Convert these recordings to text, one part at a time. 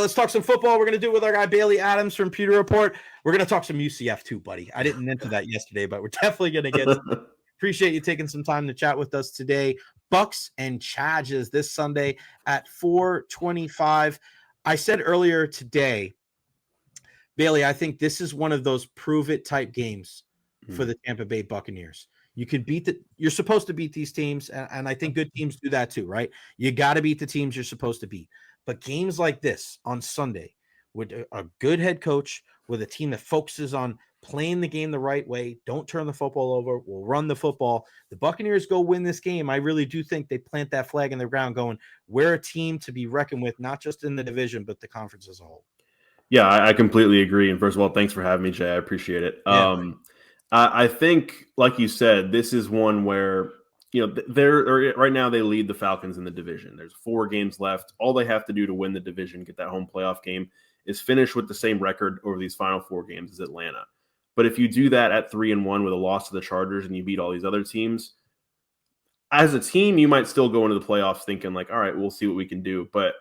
Let's talk some football. We're going to do it with our guy Bailey Adams from Pewter Report. We're going to talk some UCF too, buddy. I didn't mention that yesterday, but we're definitely going to get to it. Appreciate you taking some time to chat with us today. Bucks and Chargers this Sunday at 4:25. I said earlier today, Bailey, I think this is one of those prove it type games for the Tampa Bay Buccaneers. You can you're supposed to beat these teams, and I think good teams do that too, right? You got to beat the teams you're supposed to beat. But games like this on Sunday with a good head coach, with a team that focuses on playing the game the right way, don't turn the football over, will run the football. The Buccaneers go win this game. I really do think they plant that flag in the ground going, we're a team to be reckoned with, not just in the division, but the conference as a whole. Yeah, I completely agree. And first of all, thanks for having me, Jay. I appreciate it. Yeah, I think, like you said, this is one where, right now they lead the Falcons in the division. There's 4 games left. All they have to do to win the division, get that home playoff game, is finish with the same record over these final 4 games as Atlanta. But if you do that at 3-1 with a loss to the Chargers and you beat all these other teams, as a team, you might still go into the playoffs thinking like, all right, we'll see what we can do. But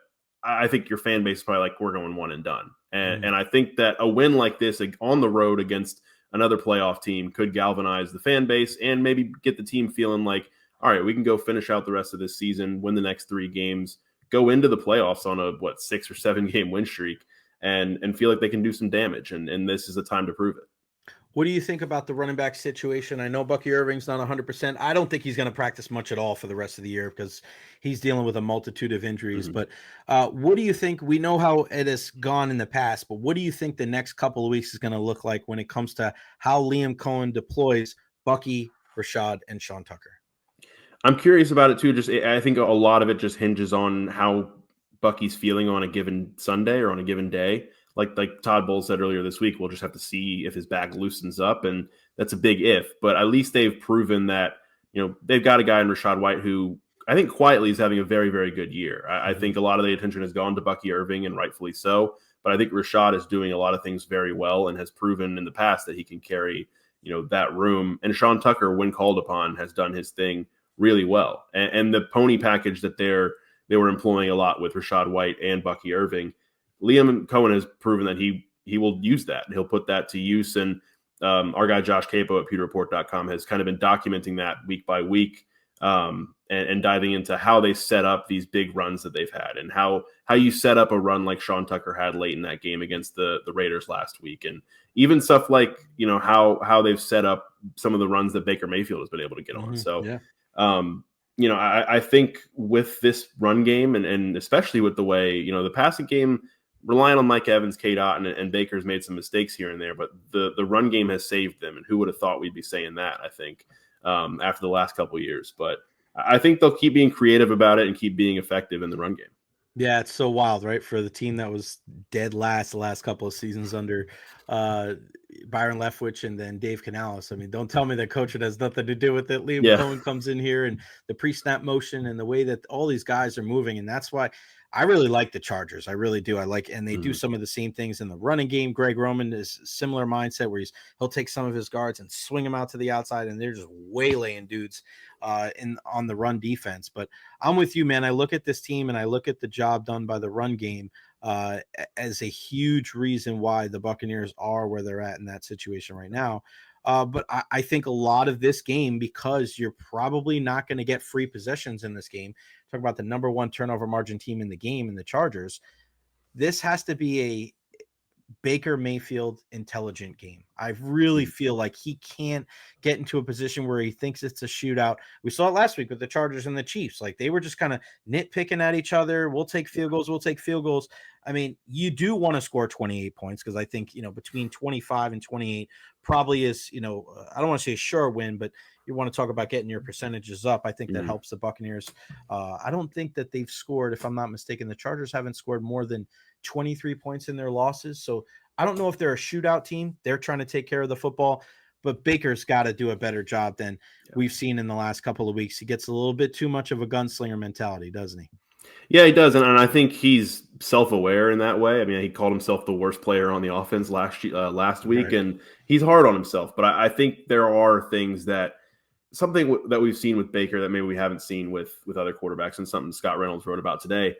I think your fan base is probably like, we're going one and done. And I think that a win like this on the road against another playoff team could galvanize the fan base and maybe get the team feeling like, all right, we can go finish out the rest of this season, win the next 3 games, go into the playoffs on a 6 or 7 game win streak and feel like they can do some damage. And this is the time to prove it. What do you think about the running back situation? I know Bucky Irving's not 100%. I don't think he's going to practice much at all for the rest of the year because he's dealing with a multitude of injuries. But what do you think? We know how it has gone in the past, but what do you think the next couple of weeks is going to look like when it comes to how Liam Cohen deploys Bucky, Rashad, and Sean Tucker? I'm curious about it too. I think a lot of it just hinges on how Bucky's feeling on a given Sunday or on a given day. Like Todd Bowles said earlier this week, we'll just have to see if his back loosens up, and that's a big if. But at least they've proven that they've got a guy in Rachaad White who I think quietly is having a very, very good year. I think a lot of the attention has gone to Bucky Irving, and rightfully so. But I think Rashad is doing a lot of things very well and has proven in the past that he can carry that room. And Sean Tucker, when called upon, has done his thing really well. And the pony package that they were employing a lot with Rachaad White and Bucky Irving, Liam Cohen has proven that he will use that. He'll put that to use. And our guy Josh Capo at pewterreport.com has kind of been documenting that week by week and diving into how they set up these big runs that they've had and how you set up a run like Sean Tucker had late in that game against the Raiders last week. And even stuff like, how they've set up some of the runs that Baker Mayfield has been able to get on. So, yeah. I think with this run game and especially with the way, the passing game, relying on Mike Evans, K. Dot, and Baker's made some mistakes here and there, but the run game has saved them. And who would have thought we'd be saying that, I think, after the last couple of years. But I think they'll keep being creative about it and keep being effective in the run game. Yeah, it's so wild, right? For the team that was dead last the last couple of seasons under Byron Leftwich and then Dave Canales. I mean, don't tell me that coaching has nothing to do with it. Liam Cohen comes in here and the pre-snap motion and the way that all these guys are moving. And that's why I really like the Chargers. I really do. And they do some of the same things in the running game. Greg Roman is similar mindset where he'll take some of his guards and swing them out to the outside, and they're just waylaying dudes on the run defense. But I'm with you, man. I look at this team and I look at the job done by the run game as a huge reason why the Buccaneers are where they're at in that situation right now. But I think a lot of this game, because you're probably not going to get free possessions in this game, talk about the number 1 turnover margin team in the game in the Chargers, this has to be a Baker Mayfield intelligent game. I really feel like he can't get into a position where he thinks it's a shootout. We saw it last week with the Chargers and the Chiefs. Like they were just kind of nitpicking at each other. We'll take field goals. I mean, you do want to score 28 points because I think, between 25 and 28 probably is, I don't want to say a sure win, but you want to talk about getting your percentages up. I think that helps the Buccaneers. I don't think that they've scored, if I'm not mistaken, the Chargers haven't scored more than 23 points in their losses. So I don't know if they're a shootout team. They're trying to take care of the football, but Baker's got to do a better job than we've seen in the last couple of weeks. He gets a little bit too much of a gunslinger mentality, doesn't he? Yeah, he does. And I think he's self-aware in that way. I mean, he called himself the worst player on the offense last week, right. And he's hard on himself. But I think there are things that that we've seen with Baker that maybe we haven't seen with other quarterbacks, and something Scott Reynolds wrote about today.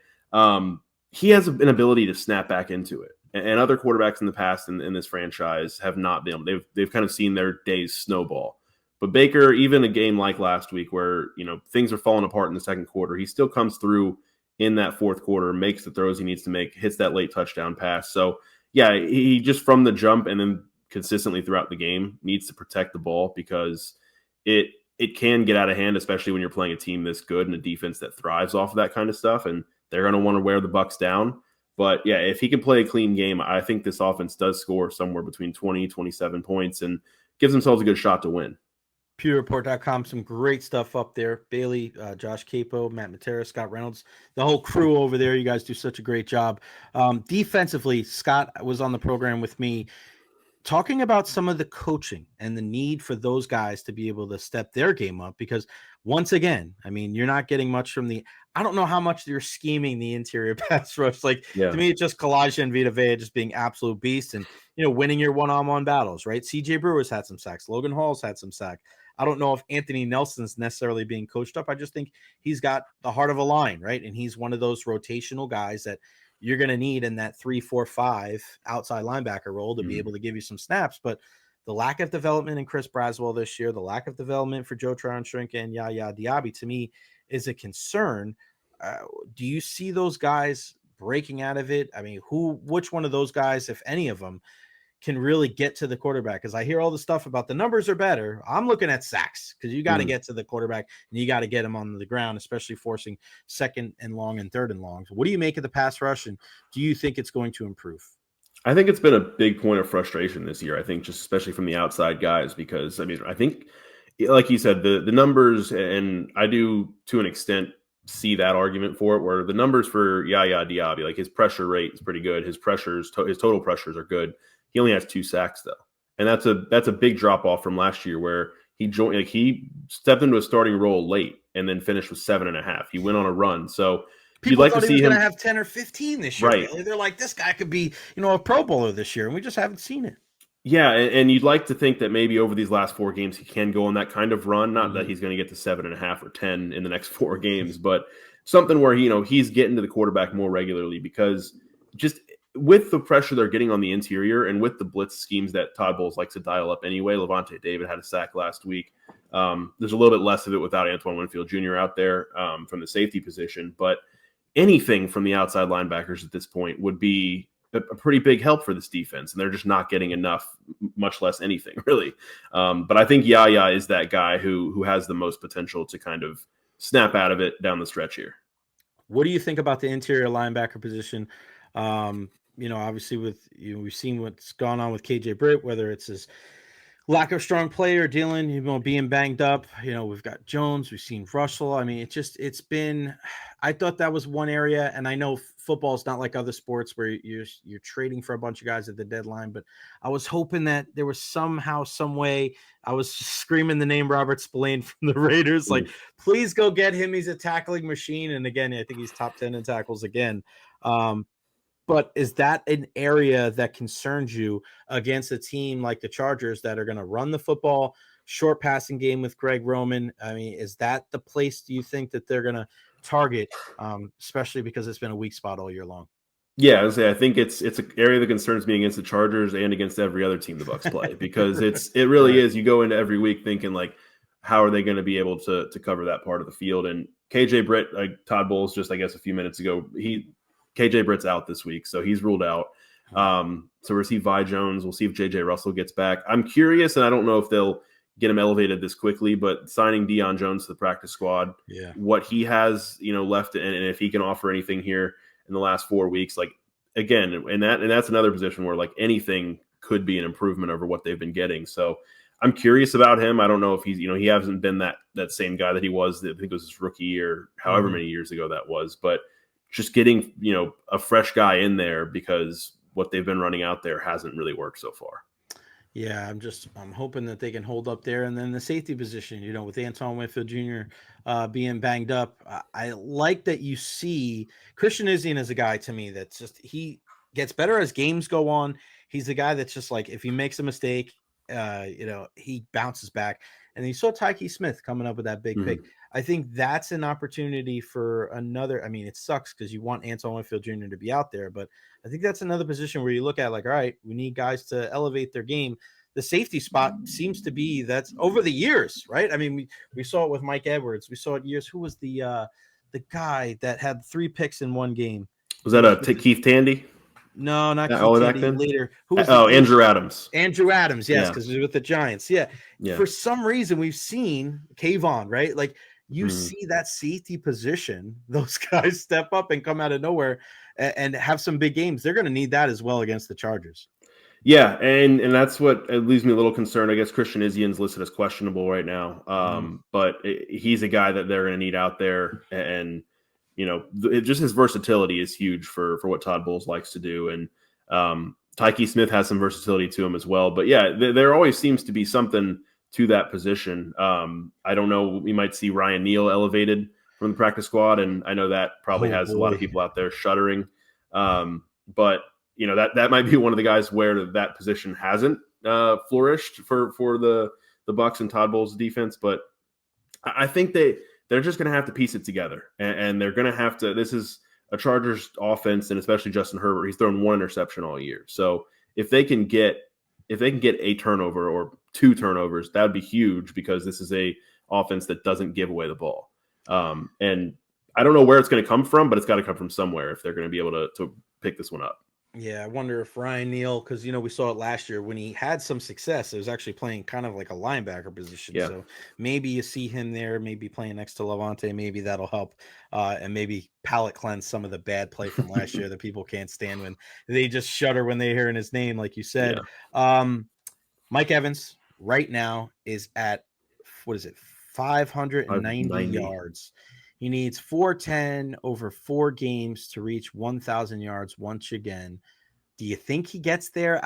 he has an ability to snap back into it. And other quarterbacks in the past in this franchise have not been. They've kind of seen their days snowball. But Baker, even a game like last week where, things are falling apart in the second quarter, he still comes through in that fourth quarter, makes the throws he needs to make, hits that late touchdown pass. So, yeah, he just from the jump and then consistently throughout the game needs to protect the ball because it can get out of hand, especially when you're playing a team this good and a defense that thrives off of that kind of stuff. And they're going to want to wear the Bucks down. But yeah, if he can play a clean game, I think this offense does score somewhere between 20, 27 points and gives themselves a good shot to win. PewterReport.com, some great stuff up there. Bailey, Josh Capo, Matt Matera, Scott Reynolds, the whole crew over there. You guys do such a great job. Defensively, Scott was on the program with me talking about some of the coaching and the need for those guys to be able to step their game up because once again, I mean, you're not getting much from I don't know how much you're scheming the interior pass rush. To me, it's just Kalijah and Vita Vea just being absolute beasts and, winning your one-on-one battles, right? CJ Brewer's had some sacks. Logan Hall's had some sack. I don't know if Anthony Nelson's necessarily being coached up. I just think he's got the heart of a lion, right? And he's one of those rotational guys that you're going to need in that 3-4-5 outside linebacker role to be able to give you some snaps. But the lack of development in Chris Braswell this year, the lack of development for Joe Tryon-Shrink and Yaya Diaby, to me, is a concern. Do you see those guys breaking out of it? I mean, which one of those guys, if any of them, can really get to the quarterback? Because I hear all the stuff about the numbers are better. I'm looking at sacks because you got to get to the quarterback and you got to get him on the ground, especially forcing second and long and third and long. So what do you make of the pass rush, and do you think it's going to improve? I think it's been a big point of frustration this year. I think just especially from the outside guys because, I think, like you said, the numbers, and I do to an extent see that argument for it, where the numbers for Yaya Diaby, like his pressure rate is pretty good. His total pressures are good. He only has 2 sacks though. And that's a big drop off from last year where he stepped into a starting role late and then finished with 7.5. He went on a run. So people thought he was going to have 10 or 15 this year. Right. They're like, this guy could be, a Pro Bowler this year. And we just haven't seen it. Yeah. And you'd like to think that maybe over these last 4 games, he can go on that kind of run. Not that he's going to get to 7.5 or 10 in the next 4 games, but something where, he's getting to the quarterback more regularly because just with the pressure they're getting on the interior and with the blitz schemes that Todd Bowles likes to dial up anyway. Levante David had a sack last week. There's a little bit less of it without Antoine Winfield Jr. out there from the safety position, but anything from the outside linebackers at this point would be a pretty big help for this defense, and they're just not getting enough, much less anything really. But I think Yaya is that guy who has the most potential to kind of snap out of it down the stretch here. What do you think about the interior linebacker position? Obviously we've seen what's gone on with KJ Britt, whether it's his lack of strong play or dealing, being banged up. We've got Jones, we've seen Russell. I mean, I thought that was one area, and I know football is not like other sports where you're trading for a bunch of guys at the deadline, but I was hoping that there was somehow, some way. I was screaming the name Robert Spillane from the Raiders, like, please go get him. He's a tackling machine. And again, I think he's top 10 in tackles again. But is that an area that concerns you against a team like the Chargers that are going to run the football, short passing game with Greg Roman? I mean, is that the place, do you think, that they're going to target, especially because it's been a weak spot all year long? Yeah, I think it's an area that concerns me against the Chargers and against every other team the Bucks play because it really is. You go into every week thinking like, how are they going to be able to cover that part of the field? And KJ Britt, like Todd Bowles just, I guess, a few minutes ago, KJ Britt's out this week, so he's ruled out. So we'll see Vi Jones. We'll see if JJ Russell gets back. I'm curious, and I don't know if they'll get him elevated this quickly, but signing Deion Jones to the practice squad, what he has, left, and if he can offer anything here in the last 4 weeks, like again, and that's another position where like anything could be an improvement over what they've been getting. So I'm curious about him. I don't know if he's, he hasn't been that same guy that he was. I think it was his rookie year, however many years ago that was, but just getting, a fresh guy in there because what they've been running out there hasn't really worked so far. Yeah, I'm hoping that they can hold up there. And then the safety position, with Antoine Winfield Jr. Being banged up, I like that you see Christian Izien is a guy to me that's just, he gets better as games go on. He's the guy that's just like, if he makes a mistake, he bounces back. And you saw Tyke Smith coming up with that big pick. I think that's an opportunity for another. I mean, it sucks because you want Antoine Winfield Jr. to be out there, but I think that's another position where you look at like, all right, we need guys to elevate their game. The safety spot seems to be that's over the years, right? I mean, we saw it with Mike Edwards. We saw it years. Who was the guy that had 3 picks in one game? Was that Keith Tandy? No, not Keith Tandy. Later. Who was Andrew Adams. Andrew Adams, yes, because he was with the Giants. Yeah. For some reason, we've seen Kayvon, right? Like you see that safety position, those guys step up and come out of nowhere and have some big games. They're going to need that as well against the Chargers. Yeah, and that's what it leaves me a little concerned. I guess Christian Izzian's listed as questionable right now, but he's a guy that they're going to need out there, and just his versatility is huge for what Todd Bowles likes to do, and Tyke Smith has some versatility to him as well. But yeah, there always seems to be something to that position. I don't know. We might see Ryan Neal elevated from the practice squad, and I know that probably has a lot of people out there shuddering, but. That might be one of the guys where that position hasn't flourished for the Bucs and Todd Bowles' defense. But I think they're just going to have to piece it together, and they're going to have to. This is a Chargers offense, and especially Justin Herbert. He's thrown 1 interception all year. So if they can get a turnover or 2 turnovers, that would be huge because this is a offense that doesn't give away the ball. And I don't know where it's going to come from, but it's got to come from somewhere if they're going to be able to pick this one up. Yeah, I wonder if Ryan Neal, because we saw it last year when he had some success, it was actually playing kind of like a linebacker position. Yeah. So maybe you see him there, maybe playing next to Levante, maybe that'll help, and maybe palate cleanse some of the bad play from last year that people can't stand when they just shudder when they hear his name, like you said. Yeah. Mike Evans right now is at 590 yards. He needs 410 over 4 games to reach 1,000 yards once again. Do you think he gets there?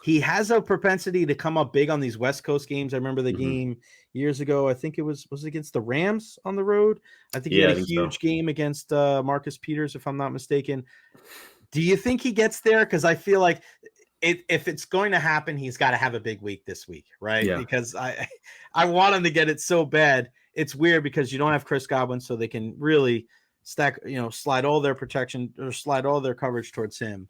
He has a propensity to come up big on these West Coast games. I remember the game years ago. I think it was against the Rams on the road. I think he had a huge game against Marcus Peters, if I'm not mistaken. Do you think he gets there? Because I feel like if it's going to happen, he's got to have a big week this week, right? Yeah. Because I want him to get it so bad. It's weird because you don't have Chris Godwin, so they can really slide all their protection or slide all their coverage towards him.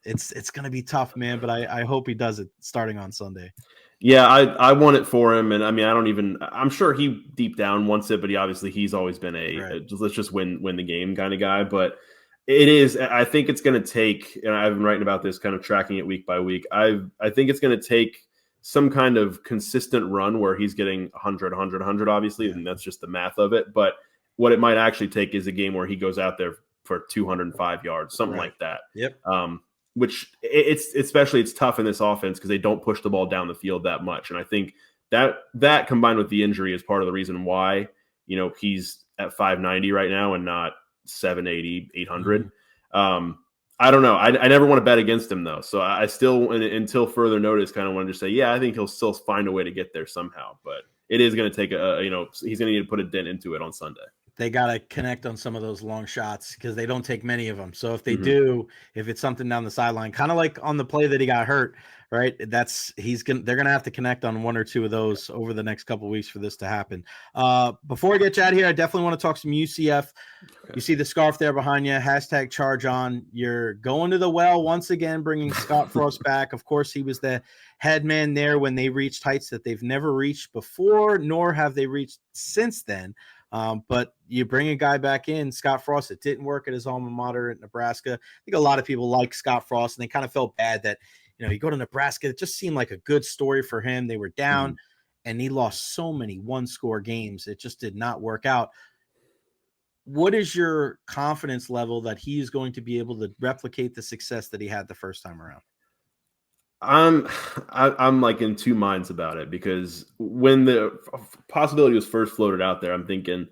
It's going to be tough, man, but I hope he does it starting on Sunday. Yeah, I want it for him, and I mean, I'm sure he deep down wants it, but he's always been let's just win the game kind of guy. But I think it's going to take, and I've been writing about this, kind of tracking it week by week. I think it's going to take some kind of consistent run where he's getting 100, obviously, and that's just the math of it. But what it might actually take is a game where he goes out there for 205 yards, something like that. Yep. Which it's tough in this offense because they don't push the ball down the field that much. And I think that combined with the injury is part of the reason why, he's at 590 right now and not 780, 800. I don't know. I never want to bet against him, though. So I still, until further notice, kind of wanted to say, yeah, I think he'll still find a way to get there somehow. But it is going to take he's going to need to put a dent into it on Sunday. They got to connect on some of those long shots because they don't take many of them. So if they do, if it's something down the sideline, kind of like on the play that he got hurt, right? They're going to have to connect on 1 or 2 of those over the next couple of weeks for this to happen. Before I get you out of here, I definitely want to talk some UCF. Okay. You see the scarf there behind you, #ChargeOn. You're going to the well once again, bringing Scott Frost back. Of course, he was the head man there when they reached heights that they've never reached before, nor have they reached since then. But you bring a guy back in, Scott Frost. It didn't work at his alma mater at Nebraska. I think a lot of people like Scott Frost, and they kind of felt bad that, you go to Nebraska. It just seemed like a good story for him. They were down, and he lost so many 1-score games. It just did not work out. What is your confidence level that he is going to be able to replicate the success that he had the first time around? I'm like in 2 minds about it because when the possibility was first floated out there, I'm thinking,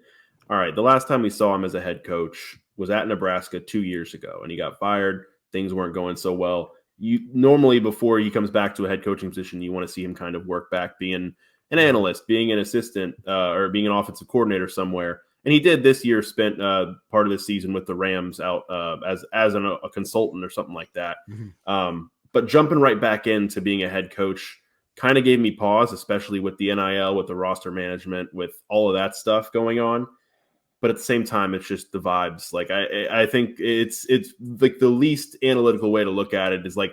all right, the last time we saw him as a head coach was at Nebraska 2 years ago, and he got fired. Things weren't going so well. You normally, before he comes back to a head coaching position, you want to see him kind of work back, being an analyst, being an assistant, or being an offensive coordinator somewhere. And he did this year, spent part of the season with the Rams out as a consultant or something like that. But jumping right back into being a head coach kind of gave me pause, especially with the NIL, with the roster management, with all of that stuff going on. But at the same time, it's just the vibes. Like I think it's like the least analytical way to look at it is like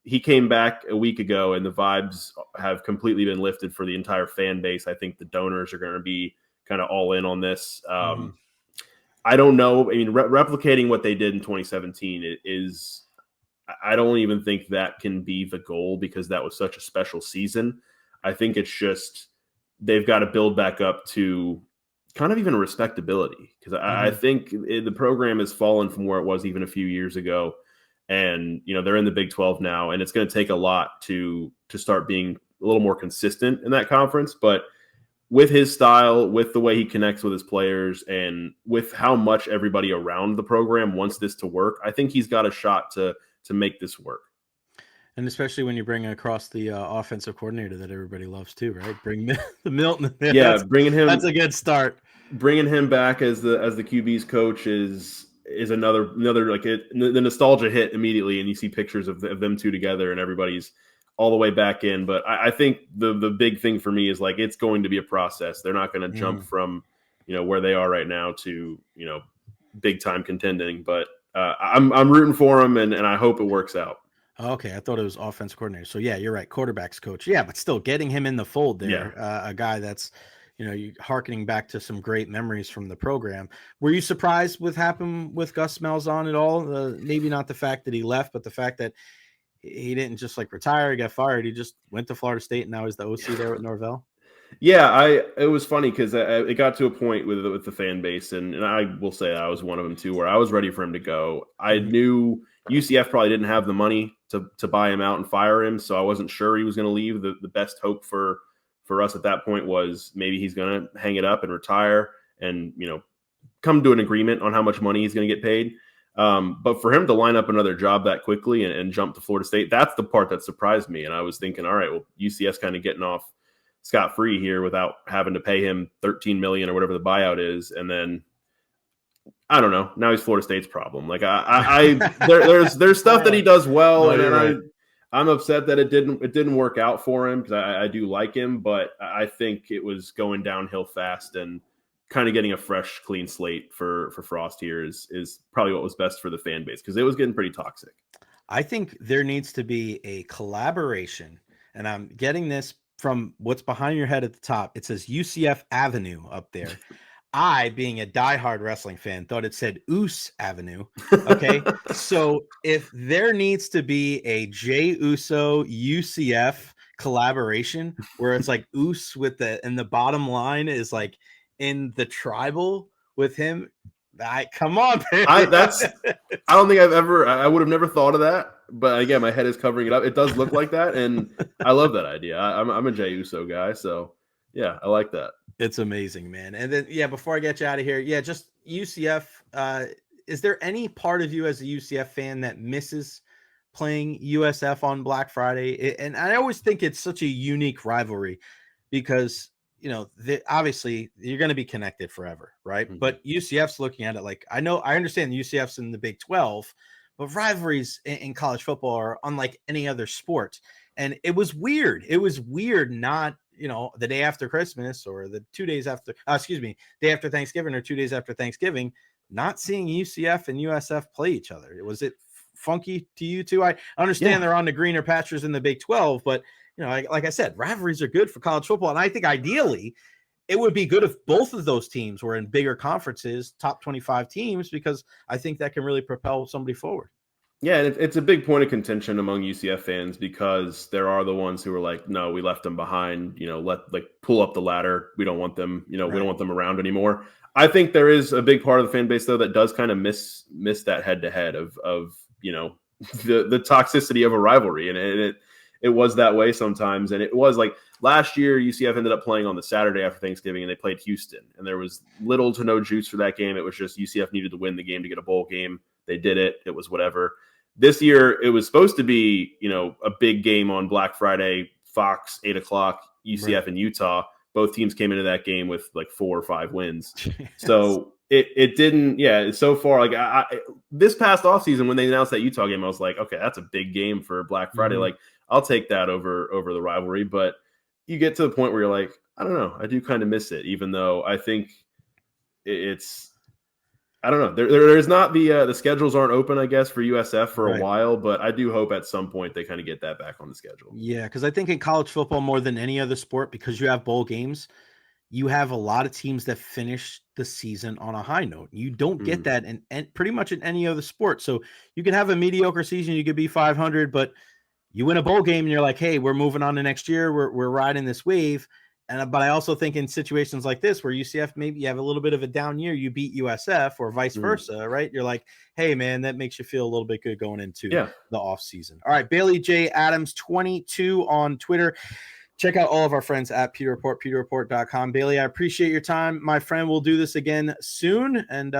he came back a week ago and the vibes have completely been lifted for the entire fan base. I think the donors are going to be kind of all in on this. I don't know. I mean, replicating what they did in 2017 is, I don't even think that can be the goal because that was such a special season. I think it's just they've got to build back up to kind of even respectability because I think the program has fallen from where it was even a few years ago. And, they're in the Big 12 now, and it's going to take a lot to start being a little more consistent in that conference. But with his style, with the way he connects with his players, and with how much everybody around the program wants this to work, I think he's got a shot to make this work. And especially when you bring across the offensive coordinator that everybody loves too, right? Bring the Milton. Yeah, bringing him. That's a good start. Bringing him back as the QB's coach is another like the nostalgia hit immediately, and you see pictures of them two together, and everybody's all the way back in. But I think the big thing for me is like it's going to be a process. They're not going to jump from where they are right now to big time contending. But I'm rooting for them, and I hope it works out. Okay, I thought it was offensive coordinator. So yeah, you're right, quarterbacks coach. Yeah, but still getting him in the fold there, a guy that's you harkening back to some great memories from the program. Were you surprised with happened with Gus Malzahn at all? Maybe not the fact that he left, but the fact that he didn't just like retire, he got fired. He just went to Florida State and now he's the OC there with Norvell. Yeah, it was funny because it got to a point with the fan base, and I will say I was one of them too, where I was ready for him to go. I knew UCF probably didn't have the money to buy him out and fire him, so I wasn't sure he was going to leave. The best hope for us at that point was maybe he's going to hang it up and retire and come to an agreement on how much money he's going to get paid. But for him to line up another job that quickly and jump to Florida State, that's the part that surprised me. And I was thinking, all right, well, UCF's kind of getting off scot-free here without having to pay him $13 million or whatever the buyout is. And then I don't know. Now he's Florida State's problem. Like there's stuff that he does well, I'm upset that it didn't work out for him because I do like him, but I think it was going downhill fast, and kind of getting a fresh, clean slate for Frost here is probably what was best for the fan base because it was getting pretty toxic. I think there needs to be a collaboration, and I'm getting this from what's behind your head at the top. It says UCF Avenue up there. I, being a diehard wrestling fan, thought it said Oos Avenue. Okay, so if there needs to be a Jey Uso UCF collaboration where it's like Oos with and the bottom line is like in the tribal with him, come on, man. I don't think I would have never thought of that, but again, my head is covering it up. It does look like that, and I love that idea. I'm a Jey Uso guy, so yeah, I like that. It's amazing, man. And then, before I get you out of here, just UCF. Is there any part of you as a UCF fan that misses playing USF on Black Friday? And I always think it's such a unique rivalry because, obviously you're going to be connected forever, right? Mm-hmm. But UCF's looking at it like, I understand UCF's in the Big 12, but rivalries in college football are unlike any other sport. And it was weird. It was weird not, the day after Christmas or the 2 days after, day after Thanksgiving or 2 days after Thanksgiving, not seeing UCF and USF play each other. Was it funky to you too? I understand they're on the greener pastures in the Big 12, but like I said, rivalries are good for college football. And I think ideally it would be good if both of those teams were in bigger conferences, top 25 teams, because I think that can really propel somebody forward. Yeah, it's a big point of contention among UCF fans because there are the ones who are like, no, we left them behind, pull up the ladder. We don't want them, we don't want them around anymore. I think there is a big part of the fan base though that does kind of miss that head to head of the toxicity of a rivalry. And it was that way sometimes. And it was like last year, UCF ended up playing on the Saturday after Thanksgiving and they played Houston, and there was little to no juice for that game. It was just UCF needed to win the game to get a bowl game. They did it. It was whatever. This year, it was supposed to be, a big game on Black Friday, Fox, 8 o'clock, UCF and Utah. Both teams came into that game with like 4 or 5 wins. Yes. So it didn't. Yeah, so far, like this past offseason when they announced that Utah game, I was like, okay, that's a big game for Black Friday. Mm-hmm. Like, I'll take that over the rivalry. But you get to the point where you're like, I don't know, I do kind of miss it, even though I think it's. I don't know. There's not the schedules aren't open, I guess, for USF for a while, but I do hope at some point they kind of get that back on the schedule. Yeah, because I think in college football more than any other sport, because you have bowl games, you have a lot of teams that finish the season on a high note. You don't get that in pretty much in any other sport. So you can have a mediocre season, you could be 500, but you win a bowl game and you're like, hey, we're moving on to next year. We're riding this wave. But I also think in situations like this where UCF, maybe you have a little bit of a down year, you beat USF or vice versa, right? You're like, hey, man, that makes you feel a little bit good going into the offseason. All right, Bailey J. Adams 22 on Twitter. Check out all of our friends at Pewter Report, pewterreport.com. Bailey, I appreciate your time, my friend. We'll do this again soon. And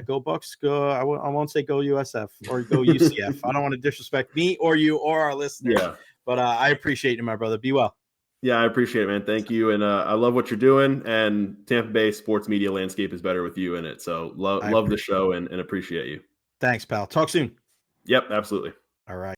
go Bucks. Go. I won't say go USF or go UCF. I don't want to disrespect me or you or our listeners. Yeah. But I appreciate you, my brother. Be well. Yeah, I appreciate it, man. Thank you. And I love what you're doing. And Tampa Bay sports media landscape is better with you in it. So love the show and appreciate you. Thanks, pal. Talk soon. Yep, absolutely. All right.